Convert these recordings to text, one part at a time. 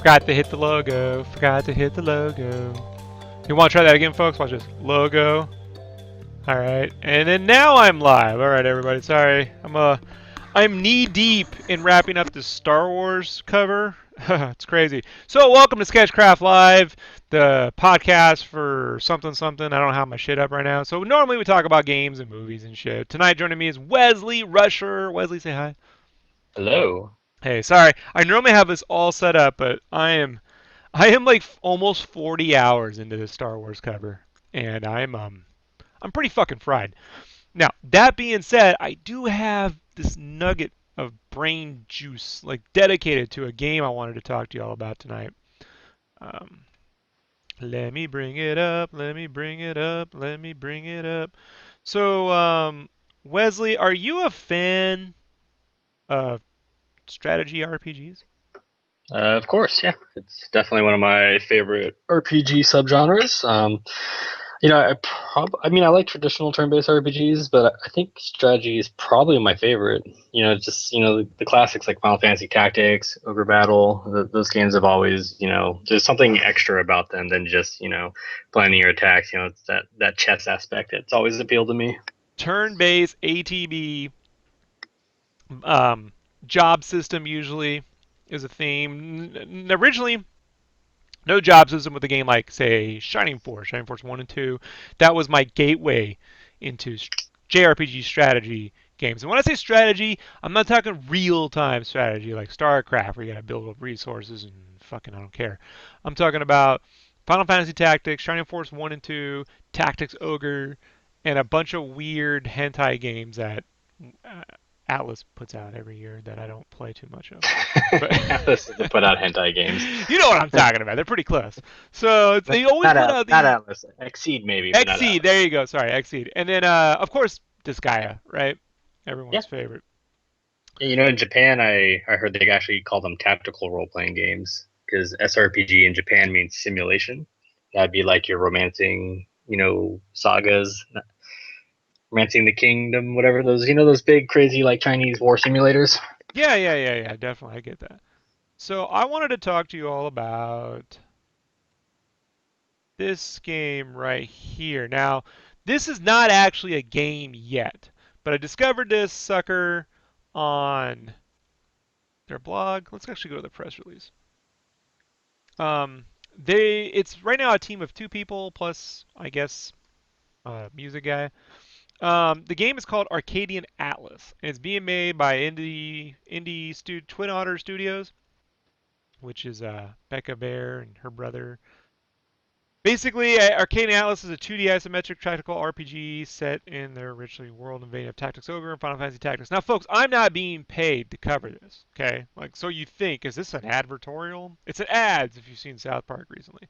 Forgot to hit the logo. Forgot to hit the logo. You want to try that again, folks? Watch this. Logo. All right, and then now I'm live. All right, everybody. Sorry, I'm knee deep in wrapping up the Star Wars cover. It's crazy. So welcome to Sketchcraft Live, the podcast for something something. I don't have my shit up right now. So normally we talk about games and movies and shit. Tonight joining me is Wesley Rusher. Wesley, say hi. Hello. Hey, sorry. I normally have this all set up, but I am like almost 40 hours into this Star Wars cover, and I'm pretty fucking fried. Now, that being said, I do have this nugget of brain juice, like dedicated to a game I wanted to talk to y'all about tonight. Um, Let me bring it up. Let me bring it up. Let me bring it up. So, Wesley, are you a fan of strategy RPGs? Of course, yeah. It's definitely one of my favorite RPG subgenres. I like traditional turn-based RPGs, but I think strategy is probably my favorite. The classics like Final Fantasy Tactics, Ogre Battle. Those games have always, there's something extra about them than just, planning your attacks. It's that chess aspect. It's always appealed to me. Turn-based ATB um, job system usually is a theme. Originally, no job system with a game like, say, Shining Force 1 and 2. That was my gateway into JRPG strategy games. And when I say strategy, I'm not talking real time strategy like StarCraft where you gotta build up resources and fucking I don't care. I'm talking about Final Fantasy Tactics, Shining Force 1 and 2, Tactics Ogre, and a bunch of weird hentai games that uh, Atlas puts out every year that I don't play too much of. But Atlas to put out hentai games. you know what I'm talking about. They're pretty close. So they always Not put out not these Atlas. Exceed maybe, but not Exceed. Atlas. There you go. Sorry, Exceed. And then of course Disgaea, right? Yeah. Everyone's favorite. In Japan, I heard they actually call them tactical role playing games because SRPG in Japan means simulation. That'd be like your romancing, sagas, romancing the kingdom, whatever those big crazy like Chinese war simulators. Yeah. Definitely, I get that. So I wanted to talk to you all about this game right here. Now, this is not actually a game yet, but I discovered this sucker on their blog. Let's actually go to the press release. Um, it's right now a team of two people plus I guess a music guy. The game is called Arcadian Atlas, and it's being made by Twin Otter Studios, which is Becca Bear and her brother. Basically, Arcadian Atlas is a 2D isometric tactical RPG set in the originally world and vein of Tactics Ogre and Final Fantasy Tactics. Now, folks, I'm not being paid to cover this, okay? Like, so you think, is this an advertorial? It's an ads if you've seen South Park recently.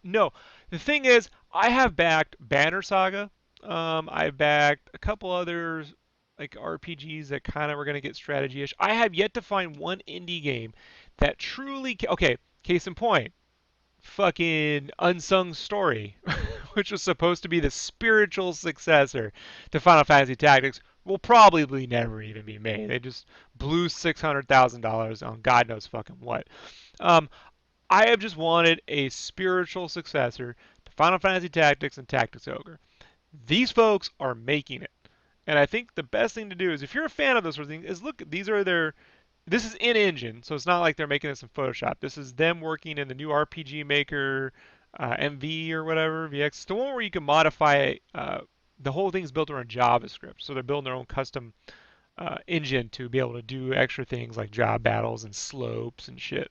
No, the thing is, I have backed Banner Saga. I've backed a couple others like RPGs that kind of were going to get strategy-ish. I have yet to find one indie game that truly okay. Case in point, fucking Unsung Story, which was supposed to be the spiritual successor to Final Fantasy Tactics, will probably never even be made. They just blew $600,000 on God knows fucking what. Um, I have just wanted a spiritual successor to Final Fantasy Tactics and Tactics Ogre. These folks are making it. And I think the best thing to do is if you're a fan of those sort of things, is look, these are their this is in engine, so it's not like they're making this in Photoshop. This is them working in the new RPG Maker MV or whatever, VX. It's the one where you can modify the whole thing's built around JavaScript. So they're building their own custom engine to be able to do extra things like job battles and slopes and shit.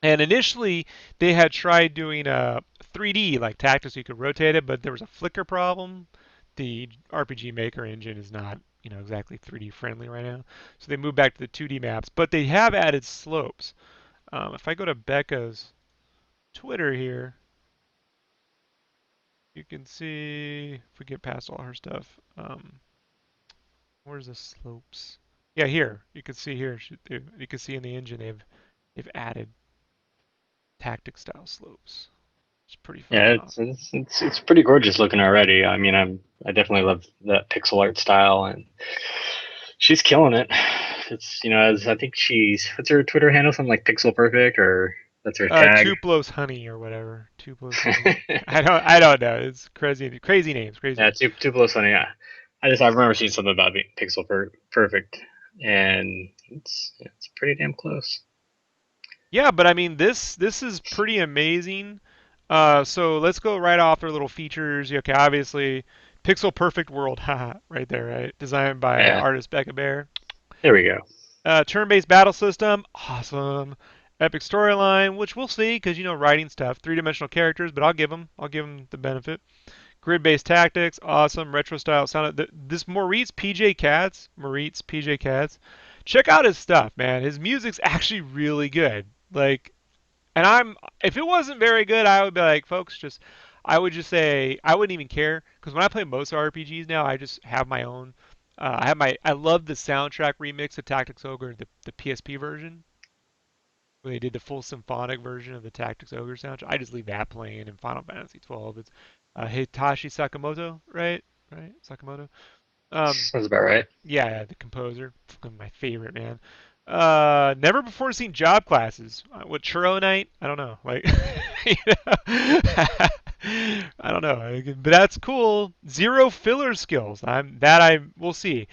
And initially, they had tried doing a 3D like Tactics, so you could rotate it, but there was a flicker problem. The RPG Maker engine is not, exactly 3D friendly right now, so they moved back to the 2D maps. But they have added slopes. If I go to Becca's Twitter here, you can see if we get past all her stuff. Where's the slopes? Yeah, here you can see here. You can see in the engine they've added tactic style slopes. It's pretty fucking Yeah, awesome. it's pretty gorgeous looking already. I mean, I definitely love that pixel art style, and she's killing it. It's as I think she's what's her Twitter handle, something like Pixel Perfect, or that's her tag. Tuplos Honey or whatever. Tuplos Honey. I don't know. It's crazy crazy names, crazy Yeah, names. Tupelo Sunny. Yeah, I remember seeing something about being perfect, and it's pretty damn close. Yeah, but I mean this is pretty amazing. So let's go right off their little features. Okay, obviously Pixel Perfect World, haha, right there, right? Designed by Yeah, artist Becca Bear. there we go. Turn-based battle system, awesome. Epic storyline, which we'll see because writing stuff. Three-dimensional characters, but I'll give them the benefit. Grid-based tactics, awesome. Retro style sound. This Moritz PJ Katz. Check out his stuff, man. His music's actually really good. Like, and if it wasn't very good, I would be like, folks, I would just say I wouldn't even care because when I play most RPGs now, I just have my own. I love the soundtrack remix of Tactics Ogre, the PSP version, when they did the full symphonic version of the Tactics Ogre soundtrack. I just leave that playing in Final Fantasy 12. It's Hitachi Sakamoto, right? Right, Sakamoto. Um, Sounds about right. yeah, the composer, my favorite man. Never before seen job classes. What Churro Night? I don't know. Like, you know? I don't know, but that's cool. Zero filler skills. I will see.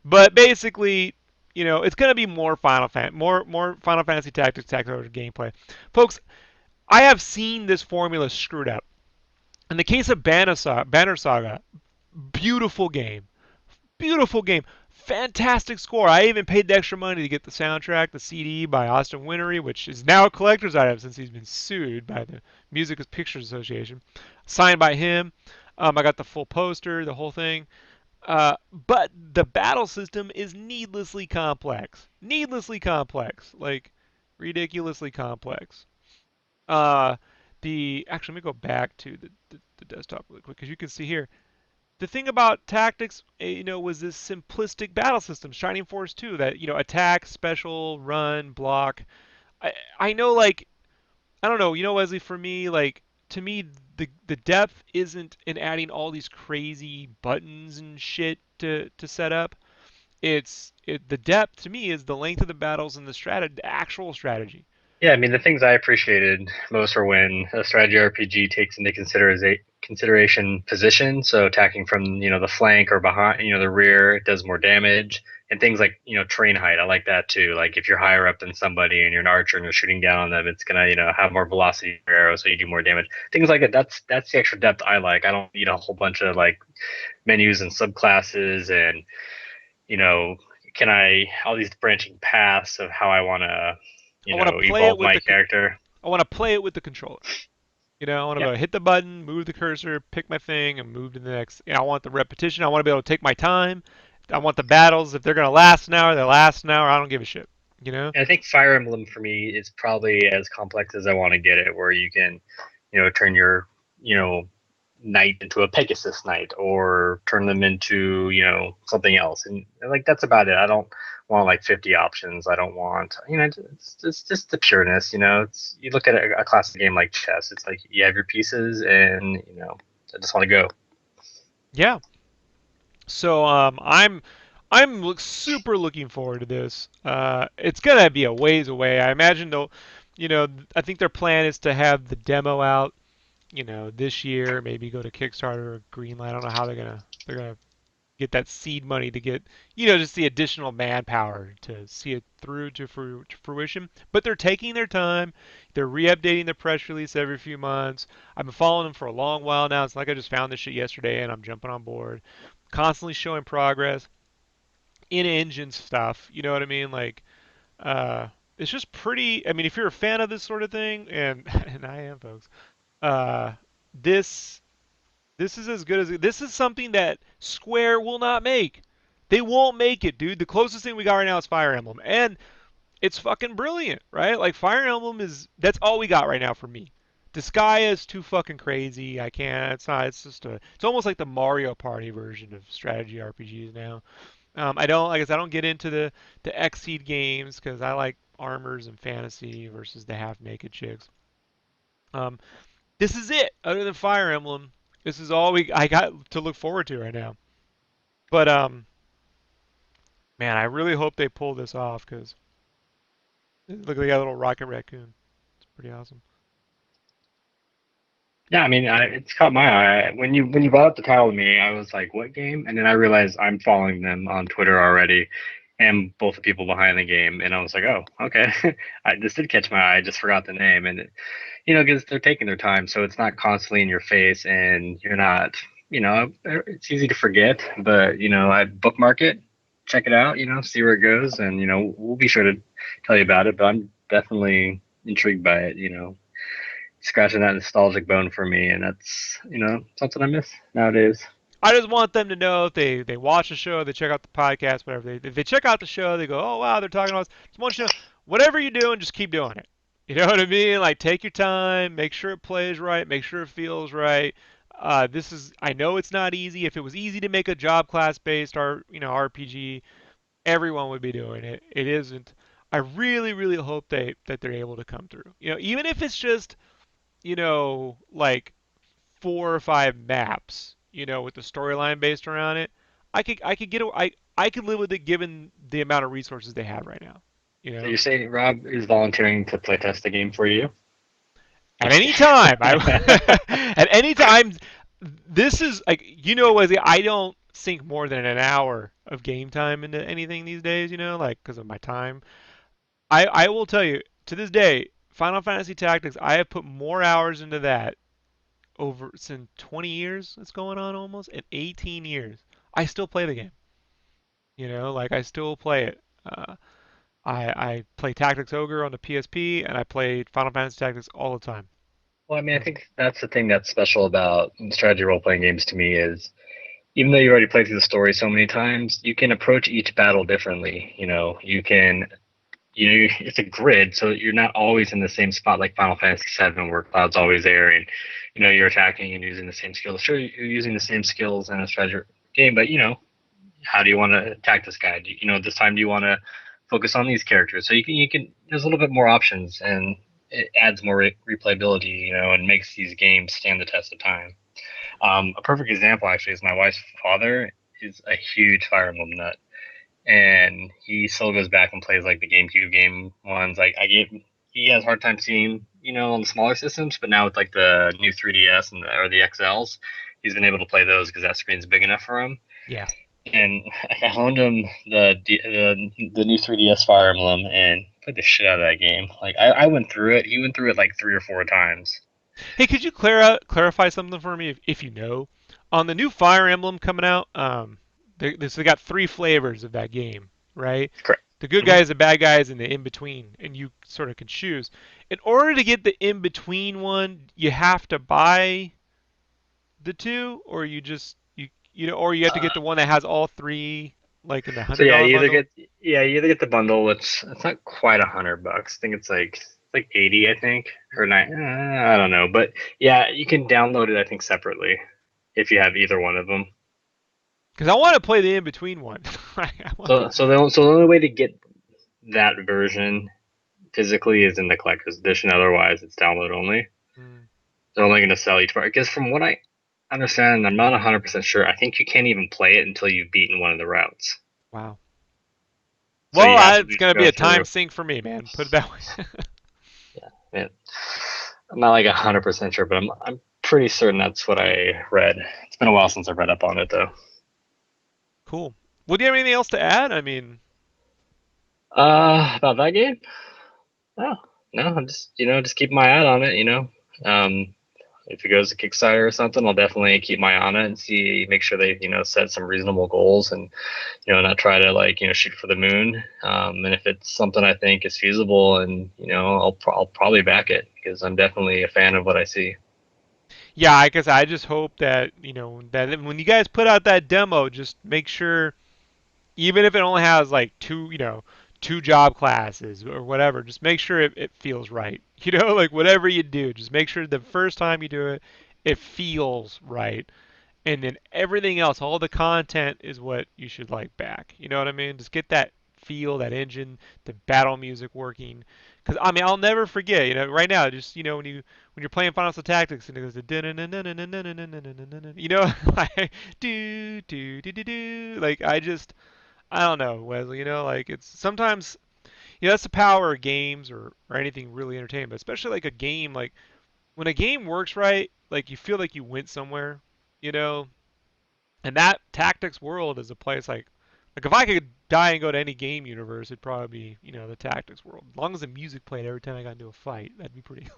But basically, it's gonna be more Final Fantasy Tactics gameplay, folks. I have seen this formula screwed up. In the case of Banner Saga, beautiful game. Beautiful game. Fantastic score. I even paid the extra money to get the soundtrack, the CD by Austin Wintory, which is now a collector's item since he's been sued by the Music Pictures Association. Signed by him. I got the full poster, the whole thing. But the battle system is needlessly complex. Needlessly complex. Like, ridiculously complex. Uh, Actually, let me go back to the desktop really quick because you can see here the thing about tactics, was this simplistic battle system, Shining Force 2, that, attack, special, run, block. I know, like, I don't know, Wesley, for me, like, to me, the depth isn't in adding all these crazy buttons and shit to set up. The depth to me is the length of the battles and the actual strategy. Yeah, I mean the things I appreciated most are when a strategy RPG takes into consideration position, so attacking from the flank or behind the rear, it does more damage, and things like train height. I like that too. Like if you're higher up than somebody and you're an archer and you're shooting down on them, it's gonna have more velocity in your arrow, so you do more damage. Things like that. That's the extra depth I like. I don't need a whole bunch of like menus and subclasses and you know can I all these branching paths of how I want to I want to play it evolve with my the character. I want to play it with the controller. I want to be Yeah, able to hit the button, move the cursor, pick my thing, and move to the next. I want the repetition. I want to be able to take my time. I want the battles. If they're going to last an hour, they last an hour. I don't give a shit. You know? and I think Fire Emblem for me is probably as complex as I want to get it, where you can, turn your, knight into a Pegasus knight, or turn them into, something else, and like that's about it. I don't want like 50 options. I don't want, it's just the pureness. It's you look at a classic game like chess. It's like you have your pieces, and I just want to go. Yeah. So I'm super looking forward to this. It's gonna be a ways away. I imagine they'll, I think their plan is to have the demo out, this year. Maybe go to Kickstarter or Greenlight. I don't know how they're gonna get that seed money to get, just the additional manpower to see it through to fruition. But they're taking their time. They're re-updating their press release every few months. I've been following them for a long while now. It's like I just found this shit yesterday and I'm jumping on board. Constantly showing progress in engine stuff. You know what I mean? Like, uh, it's just pretty. I mean, if you're a fan of this sort of thing, and and I am, folks, uh, this this is as good as this is something that Square will not make. They won't make it, dude. The closest thing we got right now is Fire Emblem, and it's fucking brilliant, right? Like Fire Emblem is that's all we got right now for me. Disgaea is too fucking crazy. I can't. It's not. It's just a. It's almost like the Mario Party version of strategy RPGs now. I don't. Like I said, I don't get into the Xseed games because I like armors and fantasy versus the half naked chicks. Um, this is it. Other than Fire Emblem, this is all I got to look forward to right now. But Man, I really hope they pull this off because look, they got a little rocket raccoon. It's pretty awesome. Yeah, I mean, it's caught my eye when you brought up the title to me. I was like, "What game?" And then I realized I'm following them on Twitter already, and both the people behind the game. And I was like, "Oh, okay." This did catch my eye. I just forgot the name, and because they're taking their time, so it's not constantly in your face, and you're not, it's easy to forget. But I bookmark it, check it out, see where it goes, and we'll be sure to tell you about it. But I'm definitely intrigued by it. Scratching that nostalgic bone for me, and that's something I miss nowadays. I just want them to know if they watch the show, they check out the podcast, whatever. If they check out the show, they go, oh wow, they're talking about us. Just want you to know, whatever you're doing, just keep doing it. You know what I mean? Like take your time, make sure it plays right, make sure it feels right. This is I know it's not easy. If it was easy to make a job class based RPG, everyone would be doing it. It isn't. I really really hope that they're able to come through. Even if it's just like 4 or 5 maps, with the storyline based around it, I could live with it given the amount of resources they have right now. You So know, you say Rob is volunteering to playtest the game for you? at any time, at any time, this is like Wesley, I don't sink more than an hour of game time into anything these days. Like because of my time. I will tell you to this day, Final Fantasy Tactics, I have put more hours into that over since 20 years it's going on almost and 18 years I still play the game. Like I still play it. I play Tactics Ogre on the PSP and I play Final Fantasy Tactics all the time. Well, I mean, I um, think that's the thing that's special about strategy role playing games to me is even though you already played through the story so many times, you can approach each battle differently. It's a grid, so you're not always in the same spot like Final Fantasy VII, where Cloud's always there, and you're attacking and using the same skills. Sure, you're using the same skills in a strategy game, but how do you want to attack this guy? This time do you want to focus on these characters? So you can. There's a little bit more options, and it adds more replayability, and makes these games stand the test of time. A perfect example actually is my wife's father is a huge Fire Emblem nut, and he still goes back and plays like the GameCube game ones. Like he has a hard time seeing, on the smaller systems, but now with like the new 3DS or the XLs, he's been able to play those because that screen's big enough for him. yeah. And I loaned him the new 3DS Fire Emblem and played the shit out of that game. Like I went through it. He went through it like 3 or 4 times. Hey, could you clarify something for me if you know on the new Fire Emblem coming out? They got 3 flavors of that game, right? Correct. The good hmm guys, the bad guys, and the in between, and you sort of can choose. In order to get the in between one, you have to buy the two, or or you have to get the one that has all three, like in the So hundred yeah, dollar bundle. you either get the bundle, which it's not quite $100. I think it's like 80, I think, or nine. I don't know, but yeah, you can download it. I think separately if you have either one of them. Because I want to play the in between one. I want to. So the only way to get that version physically is in the collector's edition. Otherwise, it's download only. Mm, They're only going to sell each part. Because from what I understand, I'm not 100% sure. I think you can't even play it until you've beaten one of the routes. wow. So Well, you have to at it's least gonna be go a time through. sink for me, man. Put it that way. Yeah, man. I'm not like 100% sure, but I'm pretty certain that's what I read. It's been a while since I've read up on it though. Cool. Well, do you have anything else to add? I mean, About that game? No, no. I'm just keep my eye on it. Um, if it goes to Kickstarter or something, I'll definitely keep my eye on it and make sure they set some reasonable goals and not try to like shoot for the moon. And if it's something I think is feasible, and I'll probably back it because I'm definitely a fan of what I see. yeah, I guess I just hope that that when you guys put out that demo, just make sure, even if it only has like two job classes or whatever, just make sure it feels right. Like whatever you do, just make sure the first time you do it, it feels right. And then everything else, all the content is what you should like back. You know what I mean? Just get that feel, that engine, the battle music working. Because I mean, I'll never forget. Right now, just when you're playing Final Fantasy Tactics and it goes like do do do do do. Like I just I don't know, Wesley. Like it's sometimes that's the power of games or anything really entertaining, but especially like a game, like when a game works right, like you feel like you went somewhere, you know. And that tactics world is a place like if I could die and go to any game universe, it'd probably be the tactics world. As long as the music played every time I got into a fight, that'd be pretty.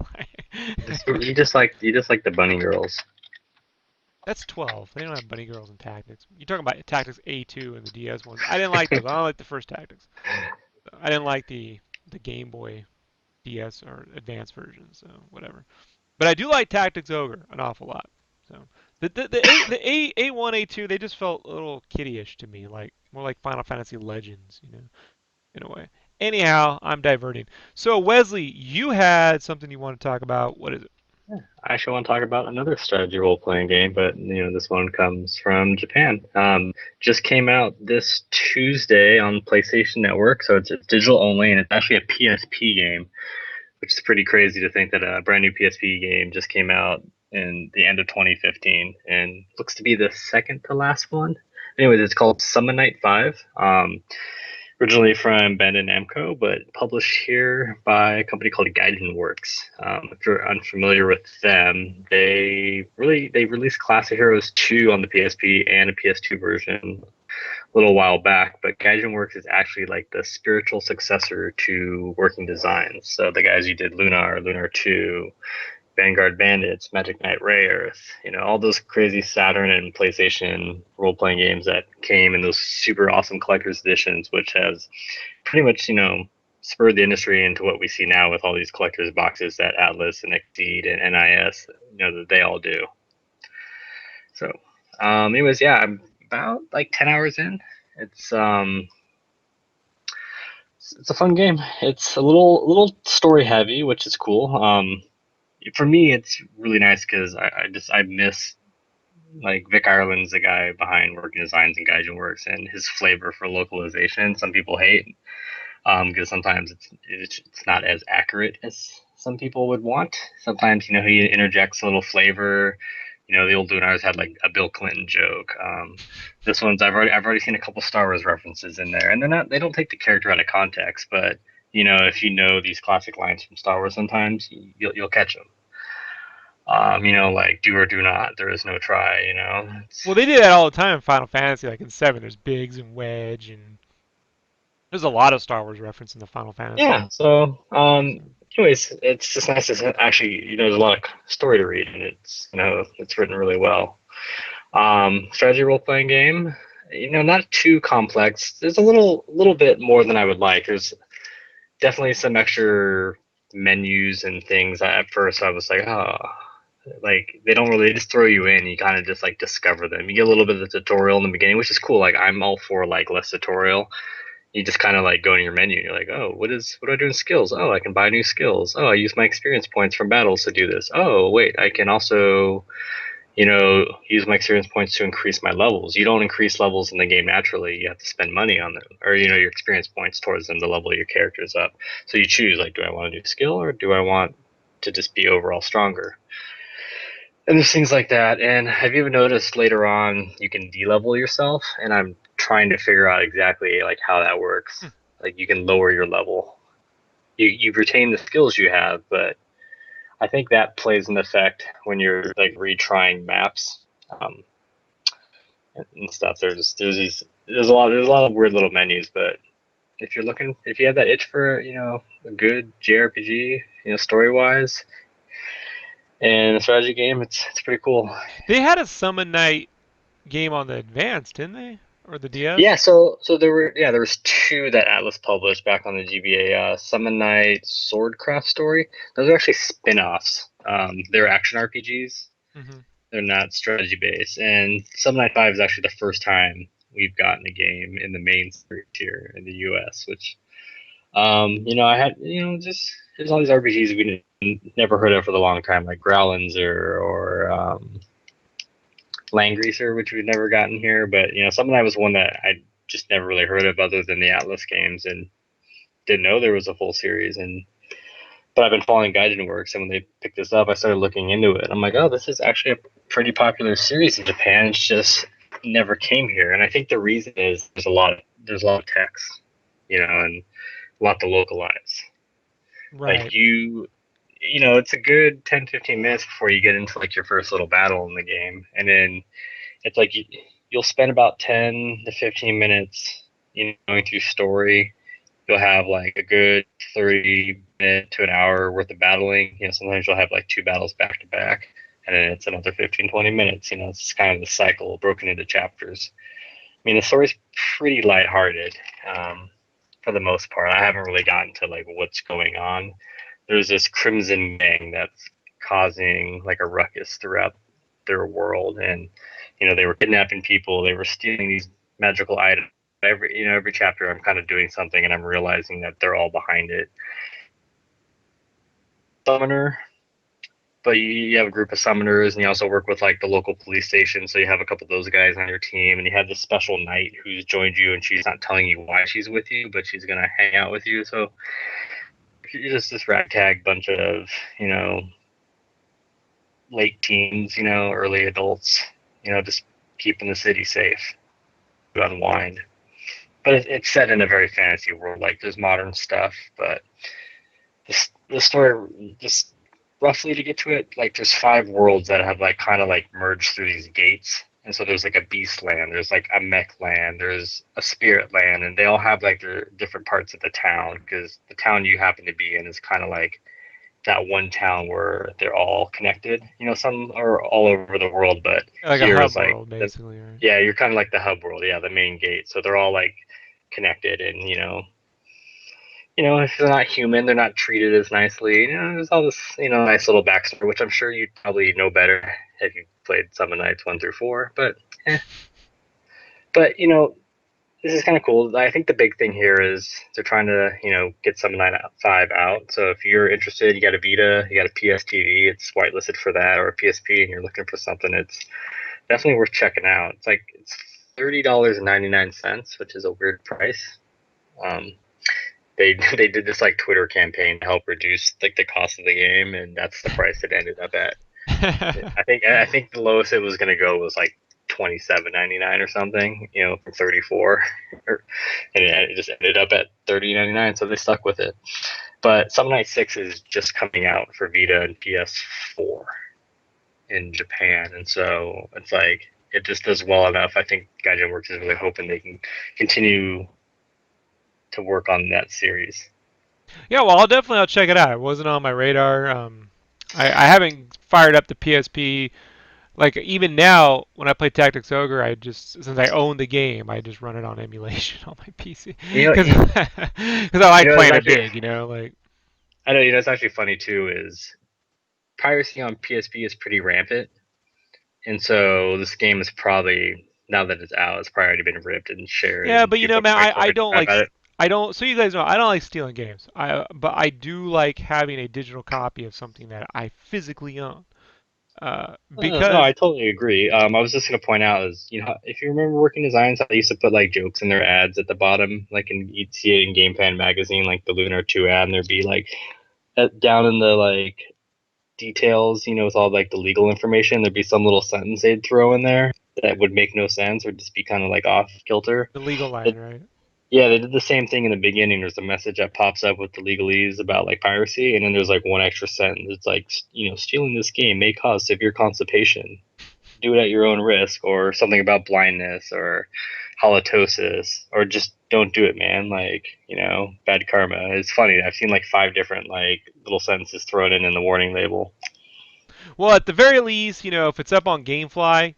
You just like the bunny girls. That's 12. They don't have bunny girls in tactics. You're talking about tactics A2 and the DS ones. I didn't like those. I don't like the first tactics. I didn't like the Game Boy DS or advanced version, so whatever. But I do like Tactics Ogre an awful lot. So the A1 A2 they just felt a little kiddie-ish to me, like more like Final Fantasy Legends, in a way. Anyhow, I'm diverting. So Wesley, you had something you want to talk about. What is it? I actually want to talk about another strategy role-playing game, but this one comes from Japan. Just came out this Tuesday on PlayStation Network, so it's digital only, and it's actually a PSP game, which is pretty crazy to think that a brand new PSP game just came out in the end of 2015 and looks to be the second to last one. Anyways, it's called Summon Night 5. Originally from Bandai Namco, but published here by a company called Gaijin Works. If you're unfamiliar with them, they released Classic Heroes 2 on the PSP and a PS2 version a little while back. But Gaijin Works is actually like the spiritual successor to Working Designs. So the guys who did Lunar 2, Vanguard Bandits, Magic Knight Rayearth, all those crazy Saturn and PlayStation role-playing games that came in those super awesome collector's editions, which has pretty much, spurred the industry into what we see now with all these collector's boxes that Atlas and Exceed and NIS, that they all do. So, anyways, yeah, I'm about like 10 hours in. It's it's a fun game. It's a little story heavy, which is cool. For me, it's really nice because I miss like Vic Ireland's the guy behind Working Designs and Gaijin Works, and his flavor for localization. Some people hate because sometimes it's not as accurate as some people would want. Sometimes he interjects a little flavor. The old Lunars had like a Bill Clinton joke. This one's I've already seen a couple Star Wars references in there, and they don't take the character out of context, but if you know these classic lines from Star Wars, sometimes you'll catch them. Like do or do not. There is no try. Well, they did that all the time in Final Fantasy, like in 7, there's Biggs and Wedge, and there's a lot of Star Wars reference in the Final Fantasy. Yeah. So, anyways, it's just nice to actually, there's a lot of story to read, and it's written really well. Strategy role playing game. Not too complex. There's a little bit more than I would like. There's definitely some extra menus and things. At first, I was like, oh, like they don't really, they just throw you in. You kind of just like discover them. You get a little bit of the tutorial in the beginning, which is cool. Like I'm all for like less tutorial. You just kind of like go in your menu. You're like, oh, what do I do in skills? Oh, I can buy new skills. Oh, I use my experience points from battles to do this. Oh, wait, I can also use my experience points to increase my levels. You don't increase levels in the game naturally. You have to spend money on them, or your experience points towards them to level your characters up. So you choose like, do I want to do skill or do I want to just be overall stronger? And there's things like that. And have you ever noticed later on you can de-level yourself? And I'm trying to figure out exactly like how that works. Like you can lower your level. You retain the skills you have, but I think that plays an effect when you're like retrying maps and stuff. There's a lot of weird little menus, but if you have that itch for a good JRPG, story wise, and a strategy game, it's pretty cool. They had a Summon Night game on the Advance, didn't they? Or the Yeah, DS? so there was two that Atlas published back on the GBA. Summon Night Swordcraft Story. Those are actually spin-offs. They're action RPGs. Mm-hmm. They're not strategy based. And Summon Night 5 is actually the first time we've gotten a game in the main series here in the US, which I had just there's all these RPGs we never heard of for the long time, like Growlins or Land Greaser, which we've never gotten here. But Summon Night was one that I just never really heard of other than the Atlas games, and didn't know there was a full series. But I've been following Gaijin Works, and when they picked this up, I started looking into it. I'm like, oh, this is actually a pretty popular series in Japan. It's just never came here, and I think the reason is there's a lot there's a lot of text, and a lot to localize. Like Right. it's a good 10, 15 minutes before you get into like your first little battle in the game, and then it's like you'll spend about 10 to 15 minutes, going through story. You'll have like a good 30 minute to an hour worth of battling. Sometimes you'll have like two battles back to back, and then it's another 15, 20 minutes. It's kind of the cycle broken into chapters. I mean, the story's pretty lighthearted, for the most part. I haven't really gotten to like what's going on. There's this Crimson Gang that's causing like a ruckus throughout their world, and they were kidnapping people, they were stealing these magical items. Every chapter I'm kind of doing something, and I'm realizing that they're all behind it. Summoner, but you have a group of summoners, and you also work with like the local police station, so you have a couple of those guys on your team, and you have this special knight who's joined you, and she's not telling you why she's with you, but she's gonna hang out with you. So you're just this ragtag bunch of late teens, early adults, just keeping the city safe to unwind. But it's set in a very fantasy world. Like there's modern stuff, but the story, just roughly to get to it, like there's 5 worlds that have like kind of like merged through these gates. And so there's like a beast land, there's like a mech land, there's a spirit land, and they all have like their different parts of the town, because the town you happen to be in is kind of like that one town where they're all connected. Some are all over the world, but Like a here hub is like world, basically, right? yeah, you're kind of like the hub world, yeah, the main gate. So they're all like connected, and if they're not human, they're not treated as nicely. There's all this, nice little backstory, which I'm sure you probably know better if you played Summon Nights 1 through 4. But this is kind of cool. I think the big thing here is they're trying to, get Summon Night 5 out. So if you're interested, you got a Vita, you got a PS TV, it's whitelisted for that, or a PSP, and you're looking for something, it's definitely worth checking out. It's $30.99, which is a weird price. They did this like Twitter campaign to help reduce like the cost of the game, and that's the price it ended up at. I think the lowest it was gonna go was like $27.99 or something, from 34, and it just ended up at $30.99. So they stuck with it. But Some Night 6 is just coming out for Vita and PS4 in Japan, and so it's like it just does well enough. I think Gaijin Works is really hoping they can continue to work on that series. Yeah, well, I'll check it out. It wasn't on my radar. I haven't fired up the PSP. Like even now, when I play Tactics Ogre, I just since I own the game, I just run it on emulation on my PC You know, because you, I like it's playing it actually big. Like I know it's actually funny too. Is piracy on PSP is pretty rampant, and so this game is probably, now that it's out, it's probably already been ripped and shared, yeah, and but people are man, probably I talking don't about it. I don't. So you guys know, I don't like stealing games. But I do like having a digital copy of something that I physically own. No, I Because totally agree. I was just gonna point out is, if you remember working designs, I used to put like jokes in their ads at the bottom, like you'd see it in Game Fan magazine, like the Lunar 2 ad, and there'd be like down in the like details, with all like the legal information, there'd be some little sentence they'd throw in there that would make no sense or just be kind of like off kilter. the legal line, It, right? yeah, they did the same thing in the beginning. There's a message that pops up with the legalese about like piracy, and then there's like one extra sentence. It's like, stealing this game may cause severe constipation. Do it at your own risk, or something about blindness or halitosis, or just don't do it, man. Like, bad karma. It's funny. I've seen like 5 different like little sentences thrown in the warning label. Well, at the very least, if it's up on GameFly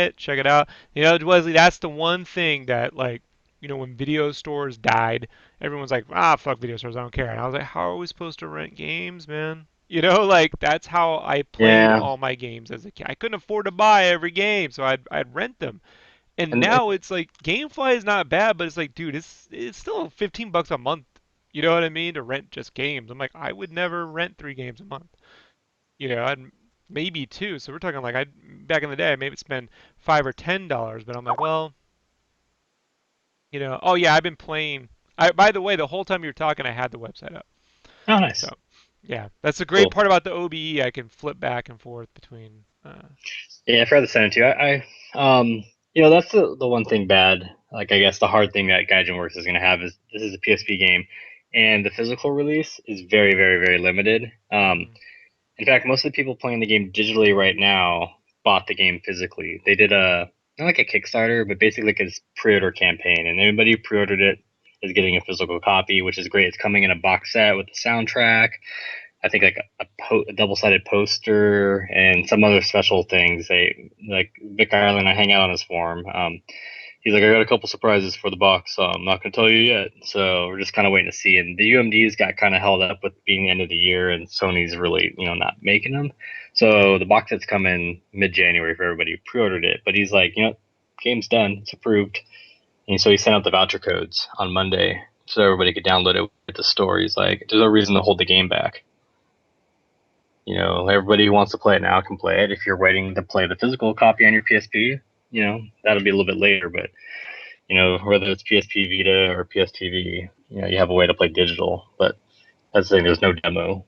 it, check it out. Wesley, that's the one thing that like, when video stores died, everyone's like, ah, fuck video stores, I don't care. And I was like, how are we supposed to rent games, man? Like that's how I played Yeah, all my games as a kid. I couldn't afford to buy every game, so I'd rent them. And and now it's like GameFly is not bad, but it's like, dude, it's still $15 a month. You know what I mean? To rent just games. I'm like, I would never rent 3 games a month. I'd maybe two. So we're talking like I back in the day, I maybe spend $5 or $10, but I'm like, well, oh yeah, I've been playing. By the way, the whole time you were talking, I had the website up. oh, So nice, yeah, that's the great cool. part about the OBE. I can flip back and forth between. Yeah, I forgot to send it to you. That's the one thing bad like I guess the hard thing that Gaijin Works is going to have is this is a PSP game, and the physical release is very, very, very limited. Mm-hmm. In fact, most of the people playing the game digitally right now bought the game physically. They did a not like a Kickstarter, but basically like a pre-order campaign, and everybody who pre-ordered it is getting a physical copy, which is great. It's coming in a box set with the soundtrack. I think like a double-sided poster and some other special things. They like Vic Ireland. I hang out on his forum. He's like, I got a couple surprises for the box. So I'm not going to tell you yet. So we're just kind of waiting to see. And the UMDs got kind of held up with being the end of the year, and Sony's really, not making them. So the box set's coming mid-January for everybody who pre-ordered it. But he's like, game's done. It's approved. And so he sent out the voucher codes on Monday so everybody could download it with the store. He's like, there's no reason to hold the game back. Everybody who wants to play it now can play it. If you're waiting to play the physical copy on your PSP, that'll be a little bit later. But whether it's PSP Vita or PSTV, you have a way to play digital. But that's the thing, there's no demo.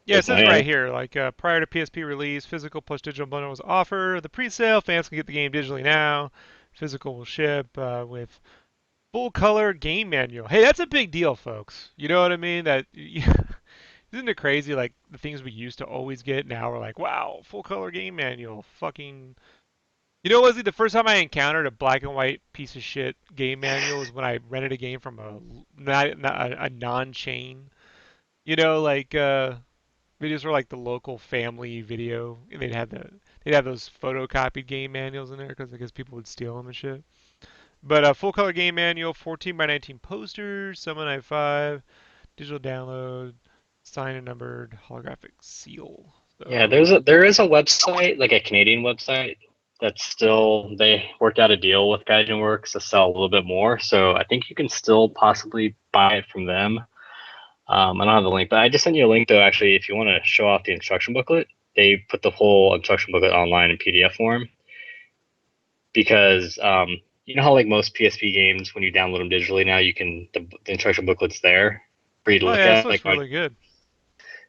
Yeah, it says right here, like prior to PSP release, physical plus digital bundle was offered. The pre-sale, fans can get the game digitally now. Physical will ship with full color game manual. Hey, that's a big deal, folks. You know what I mean? That isn't it crazy? Like the things we used to always get, now we're like, wow, full color game manual. Fucking. Wesley, the first time I encountered a black and white piece of shit game manual was when I rented a game from not a non-chain. Like videos were like the local family video, and they'd have those photocopied game manuals in there because I guess people would steal them and shit. But a full color game manual, 14 by 19 posters, Summon i5, digital download, signed and numbered holographic seal. Yeah, So there is a website, like a Canadian website, that's still they worked out a deal with Gaijin Works to sell a little bit more. So I think you can still possibly buy it from them. I don't have the link, but I just sent you a link though. Actually, if you want to show off the instruction booklet, they put the whole instruction booklet online in PDF form because you know how like most PSP games, when you download them digitally now, you can the instruction booklet's there for you to oh look yeah, this at. looks really good.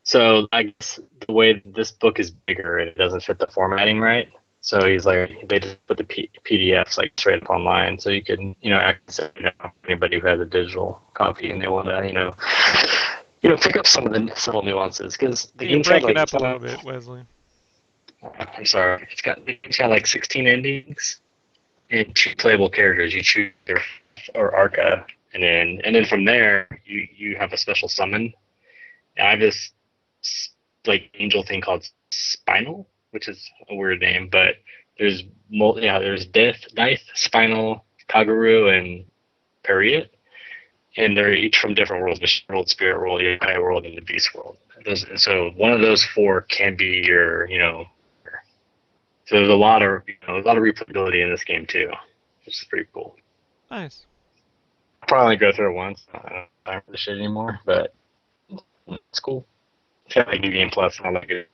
So I guess the way this book is bigger, it doesn't fit the formatting right. So he's like, they just put the PDFs like straight up online, so you can, access anybody who has a digital copy and they want to, pick up some of the subtle nuances because the You're game's got breaking like, up a little bit, Wesley. I'm sorry, the game's got like 16 endings and 2 playable characters. You choose their or Arca, and then from there you have a special summon. And I have this like angel thing called Spinal, which is a weird name, but there's Death, Spinal, Kaguru, and Period, and they're each from different worlds: Mission World, Spirit World, Yokai World, and the Beast World. So one of those 4 can be your, So there's a lot of replayability in this game too, which is pretty cool. Nice. I'll probably go through it once. I don't have time for the shit anymore, but it's cool. It's got like New Game Plus and all that good.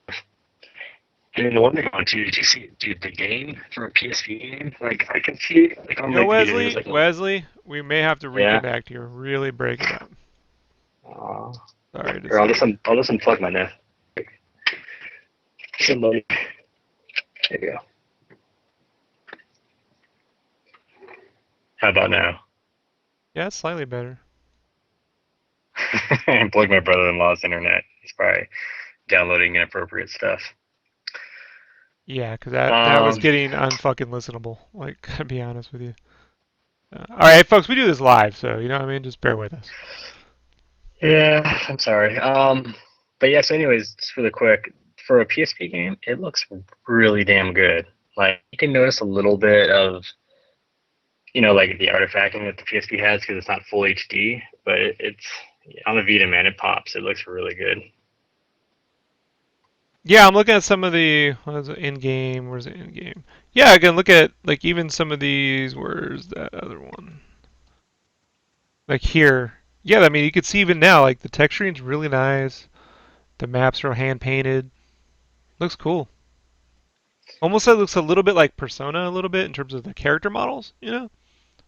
And then the one thing on too, did you see, dude, the game for a PSP game? Like I can see like on like videos, like Wesley, we may have to yeah. reconnect. You're really breaking up. Sorry to Here, I'll say. just unplug my net. Somebody. There you go. How about now? Yeah, it's slightly better. I unplugged my brother-in-law's internet. He's probably downloading inappropriate stuff. Yeah, because that was Um, getting unfucking listenable. Like, to be honest with you. All right, folks, we do this live, so you know what I mean. Just bear with us. yeah, I'm sorry. But yeah. So, anyways, just really quick, for a PSP game, it looks really damn good. Like you can notice a little bit of, like the artifacting that the PSP has because it's not full HD, but it's on the Vita, man. It pops. It looks really good. Yeah, I'm looking at some of the what is it, in-game. Where's it in-game? Yeah, I can look at like even some of these. Where's that other one? Like here. Yeah, I mean you can see even now like the texturing's really nice. The maps are hand painted. Looks cool. Almost like looks a little bit like Persona a little bit in terms of the character models.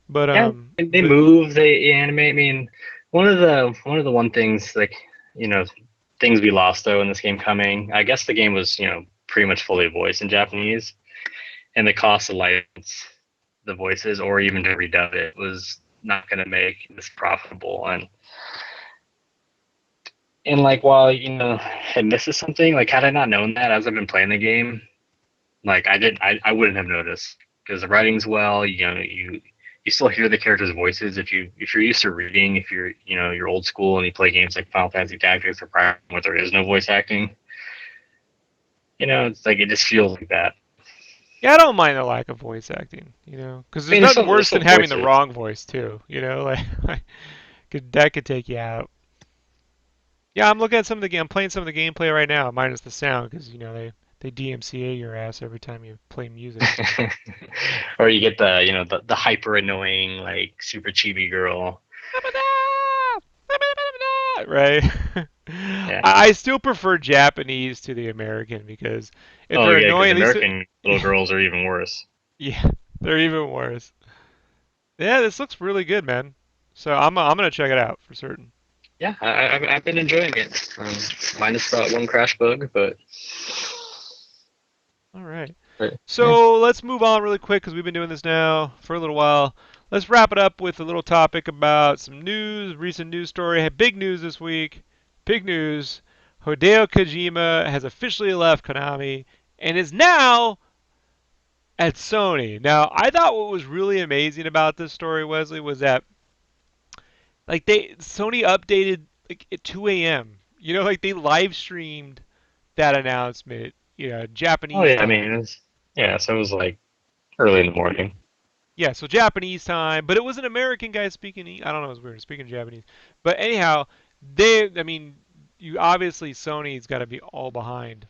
But Yeah, they but move, they animate. I mean, one things like things we lost though in this game coming. I guess the game was pretty much fully voiced in Japanese, and the cost of license the voices or even to redub it was not going to make this profitable. And like while it misses something, like had I not known that as I've been playing the game, like I wouldn't have noticed because the writing's well. You still hear the characters' voices if you're used to reading. If you're old school and you play games like Final Fantasy Tactics or Prime where there is no voice acting, it's like it just feels like that. Yeah, I don't mind the lack of voice acting, because I there's mean, nothing there's worse than still having the voices. wrong voice too. That could take you out. Yeah, I'm looking at some of the game. I'm playing some of the gameplay right now, minus the sound, because they DMCA your ass every time you play music. Or you get the hyper annoying like super chibi girl. Right. Yeah. I still prefer Japanese to the American because if Oh they're yeah, because annoying, at least American little girls are even worse. yeah, they're even worse. Yeah, this looks really good, man. So I'm gonna check it out for certain. Yeah, I've been enjoying it. Minus that one crash bug, All right. but yeah. So let's move on really quick because we've been doing this now for a little while. Let's wrap it up with a little topic about some news, recent news story. Had big news this week. Big news. Hideo Kojima has officially left Konami and is now at Sony. Now, I thought what was really amazing about this story, Wesley, was that like Sony updated like at 2 a.m. Like they live streamed that announcement, Oh Japanese yeah, I time. mean, yeah. So it was like early in the morning. Yeah, so Japanese time, but it was an American guy speaking. I don't know, it was weird speaking Japanese. But anyhow, I mean, you obviously Sony's got to be all behind.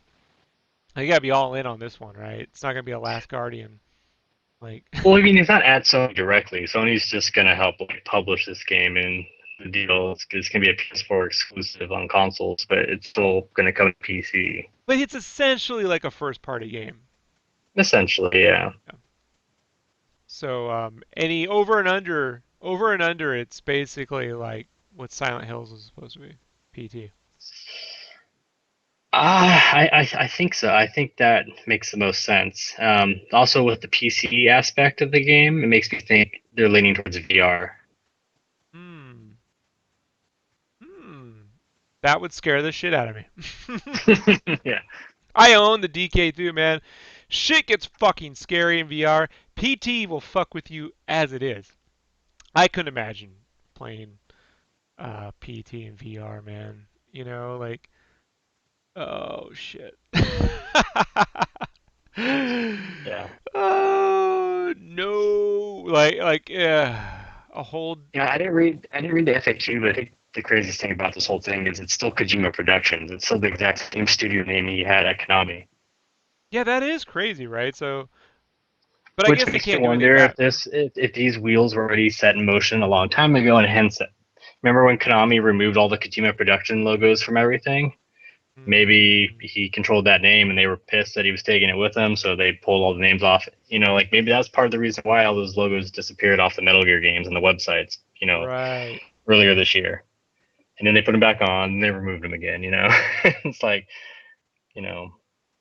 You got to be all in on this one, right? It's not gonna be a Last Guardian, like. Well, I mean, it's not at Sony directly. Sony's just gonna help like publish this game, and the deal is it's gonna be a PS4 exclusive on consoles, but it's still gonna come to PC. But it's essentially like a first-party game. Essentially, yeah. Yeah. So any over and under, it's basically like what Silent Hills is supposed to be, PT. I think so. I think that makes the most sense. Also, with the PC aspect of the game, it makes me think they're leaning towards VR. Hmm. Hmm. That would scare the shit out of me. Yeah. I own the DK2, man. Shit gets fucking scary in VR. PT will fuck with you as it is. I couldn't imagine playing PT in VR, man. Like, oh shit. Yeah. Oh no! A whole. Yeah, I didn't read the FAQ, but I think the craziest thing about this whole thing is it's still Kojima Productions. It's still the exact same studio name he had at Konami. Yeah, that is crazy, right? So, but I Which guess they makes me can't do anything wonder if bad. if these wheels were already set in motion a long time ago, and hence, remember when Konami removed all the Kojima Production logos from everything? Maybe Mm, he controlled that name, and they were pissed that he was taking it with him, so they pulled all the names off. Like maybe that's part of the reason why all those logos disappeared off the Metal Gear games and the websites. right. Earlier this year, and then they put them back on, and they removed them again. It's like you know.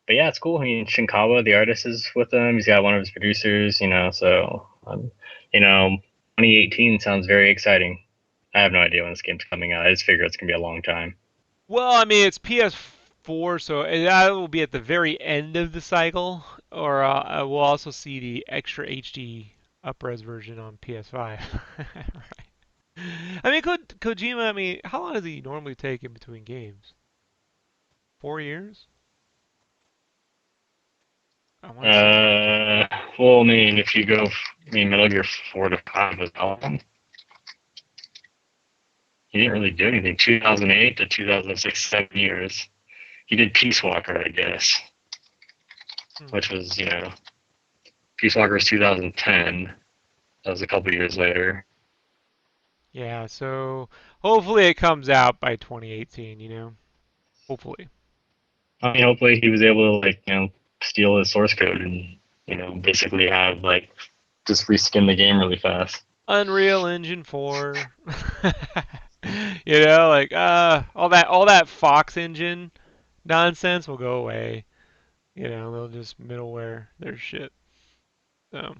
But yeah, it's cool. I mean, Shinkawa, the artist, is with him. He's got one of his producers. So 2018 sounds very exciting. I have no idea when this game's coming out. I just figure it's gonna be a long time. Well, I mean, it's PS4, so that will be at the very end of the cycle, or we'll also see the extra HD upres version on PS5. Right. I mean, Kojima, I mean, how long does he normally take in between games? 4 years? I want to say. Well, I mean, if you go, I mean, Metal Gear 4 to 5 was how long? He didn't really do anything. 2008 to 2006, 7 years. He did Peace Walker, I guess, Hmm. which was, Peace Walker was 2010. That was a couple years later. Yeah, so hopefully it comes out by 2018. Hopefully. I mean, hopefully he was able to, like, steal his source code and, basically have, like, just reskin the game really fast. Unreal Engine 4. Like all that Fox engine nonsense will go away. They'll just middleware their shit. So,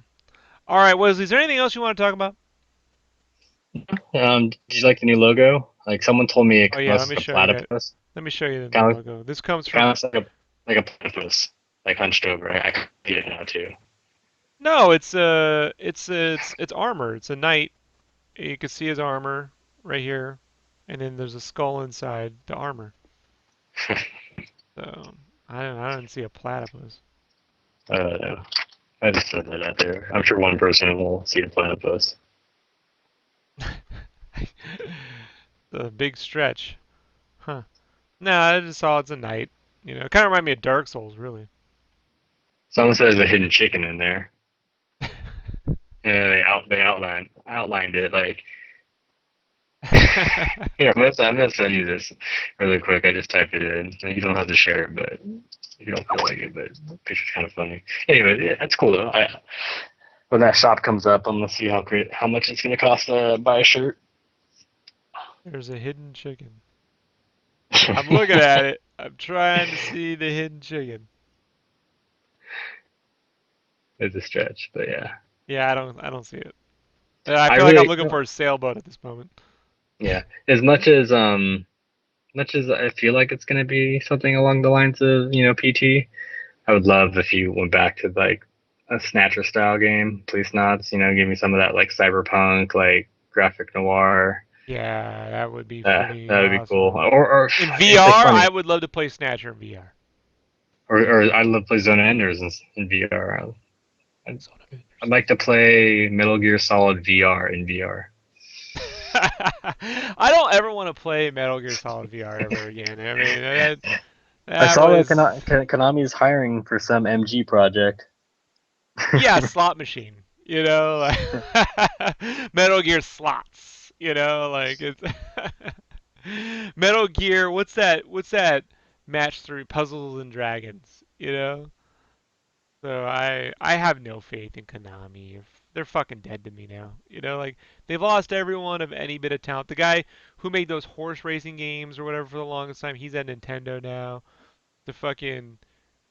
All right, Wesley, is there anything else you want to talk about? Did you like the new logo? Like someone told me it Oh yeah, let looks me like a show you it. platypus. Let me show you the new Kind of, logo. This comes kind of from. looks like a platypus, like hunched over. I can see it now too. No, it's armor. It's a knight. You can see his armor right here, and then there's a skull inside the armor. So I didn't see a platypus. uh, I just said that out there. I'm sure one person will see a platypus. The big stretch, huh? No, I just saw it's a knight. It kind of reminded me of Dark Souls, really. Someone says a hidden chicken in there. Yeah, they outlined it like. Here, I'm gonna send you this really quick. I just typed it in. You don't have to share it, but if you don't feel like it, but the picture's kind of funny. Anyway, yeah, that's cool though. When that shop comes up, I'm gonna see how much it's gonna cost to buy a shirt. There's a hidden chicken. I'm looking at it. I'm trying to see the hidden chicken. It's a stretch, but yeah. Yeah, I don't see it. I I feel like I'm really, looking for a sailboat at this moment. yeah. Much as I feel like it's gonna be something along the lines of PT. I would love if you went back to like a Snatcher style game, Police Knots. Give me some of that like cyberpunk, like graphic noir. Yeah, that would be That pretty would be cool. awesome. Or In it's VR, I funny. would love to play Snatcher in VR. Or I'd love to play Zone Enders in VR. I'd, Son of a- I'd like to play Metal Gear Solid VR in VR. I don't ever want to play Metal Gear Solid VR ever again. I mean, I that saw that was Konami's hiring for some MG project. yeah, slot machine. Like Metal Gear slots. Like it's Metal Gear. What's that? What's that match through Puzzles and Dragons? So I have no faith in Konami. If they're fucking dead to me now. Like they've lost everyone of any bit of talent. The guy who made those horse racing games or whatever for the longest time, he's at Nintendo now. The fucking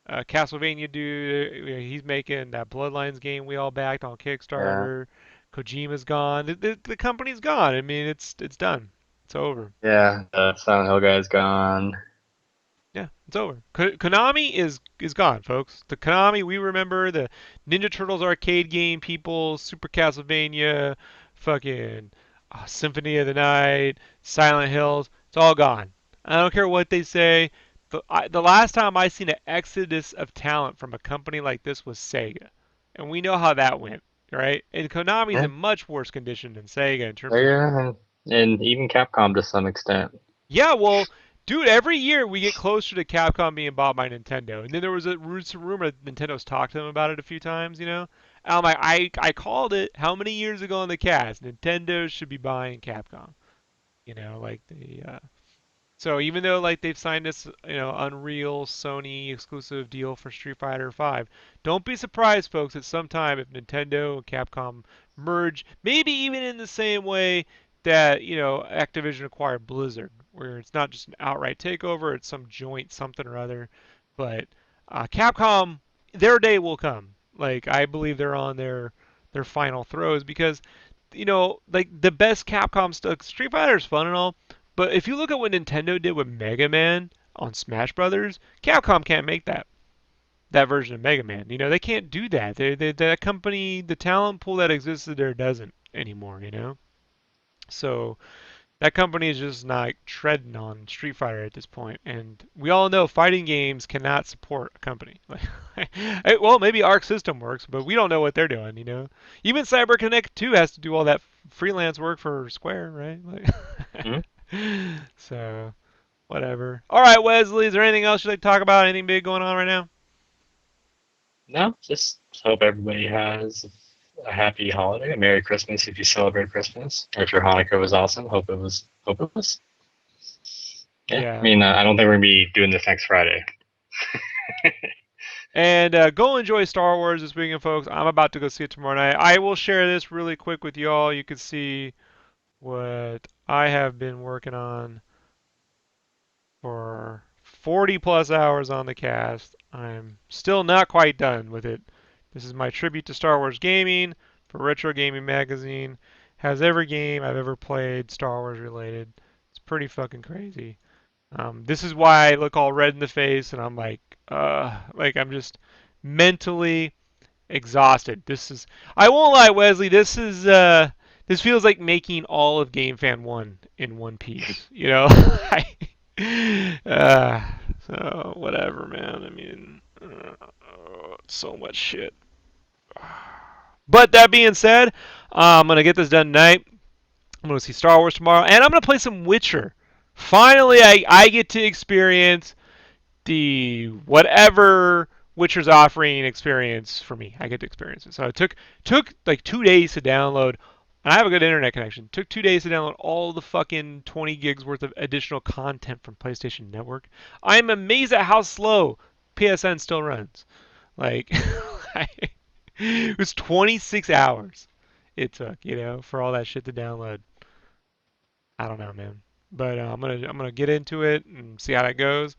Castlevania dude, he's making that Bloodlines game we all backed on Yeah, Kickstarter. Kojima's gone. The company's gone. I mean, it's done. It's over. yeah. The Silent Hill guy's gone. Yeah, it's over. Konami is gone, folks. The Konami we remember, the Ninja Turtles arcade game people, Super Castlevania, fucking Symphony of the Night, Silent Hills, it's all gone. I don't care what they say. The last time I seen an exodus of talent from a company like this was Sega, and we know how that went, right? And Konami's Yeah, in much worse condition than Sega in terms of Sega and even Capcom to some extent. yeah, well, dude, every year we get closer to Capcom being bought by Nintendo. And then there was a rumor that Nintendo's talked to them about it a few times. And I'm like, I called it how many years ago on the cast? Nintendo should be buying Capcom. Like so even though like they've signed this, Unreal Sony exclusive deal for Street Fighter 5, don't be surprised, folks, at some time if Nintendo and Capcom merge, maybe even in the same way that, Activision acquired Blizzard, where it's not just an outright takeover, it's some joint something or other. But Capcom, their day will come. Like I believe they're on their final throes because like the best Capcom stuff. Street Fighter is fun and all, but if you look at what Nintendo did with Mega Man on Smash Brothers, Capcom can't make that version of Mega Man. They can't do that. That company, the talent pool that existed there doesn't anymore. So that company is just not treading on Street Fighter at this point, and we all know fighting games cannot support a company. Well, maybe Arc System works, but we don't know what they're doing. Even CyberConnect 2 has to do all that freelance work for Square, right? Hmm? So whatever. All right, Wesley, is there anything else you'd like to talk about? Anything big going on right now? No, just hope everybody has a happy holiday, a Merry Christmas if you celebrate Christmas, or if your Hanukkah was awesome. Hope it was. Yeah, I Yeah. mean, I don't think we're gonna be doing this next Friday. And go enjoy Star Wars this weekend, folks. I'm about to go see it tomorrow night. I will share this really quick with y'all. You can see what I have been working on for 40 plus hours on the cast. I'm still not quite done with it. This is my tribute to Star Wars gaming for Retro Gaming Magazine. Has every game I've ever played Star Wars related. It's pretty fucking crazy. This is why I look all red in the face and I'm like I'm just mentally exhausted. I won't lie, Wesley, this feels like making all of Game Fan 1 in one piece, you know? uh, so whatever, man. I mean, so much shit. But that being said, I'm gonna get this done tonight. I'm gonna see Star Wars tomorrow, and I'm gonna play some Witcher. Finally, I get to experience the whatever Witcher's offering experience for me. I get to experience it. So it took like 2 days to download. And I have a good internet connection. It took 2 days to download all the fucking 20 gigs worth of additional content from PlayStation Network. I'm amazed at how slow PSN still runs. Like, it was 26 hours it took, for all that shit to download. I don't know, man. But I'm gonna get into it and see how that goes.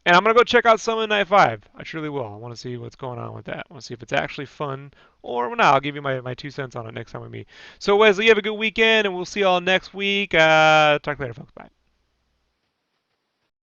And I'm gonna go check out Summon Night 5. I truly will. I want to see what's going on with that. I want to see if it's actually fun, or well, no, I'll give you my 2 cents on it next time we meet. So Wesley, you have a good weekend, and we'll see y'all next week. Talk later, folks. Bye.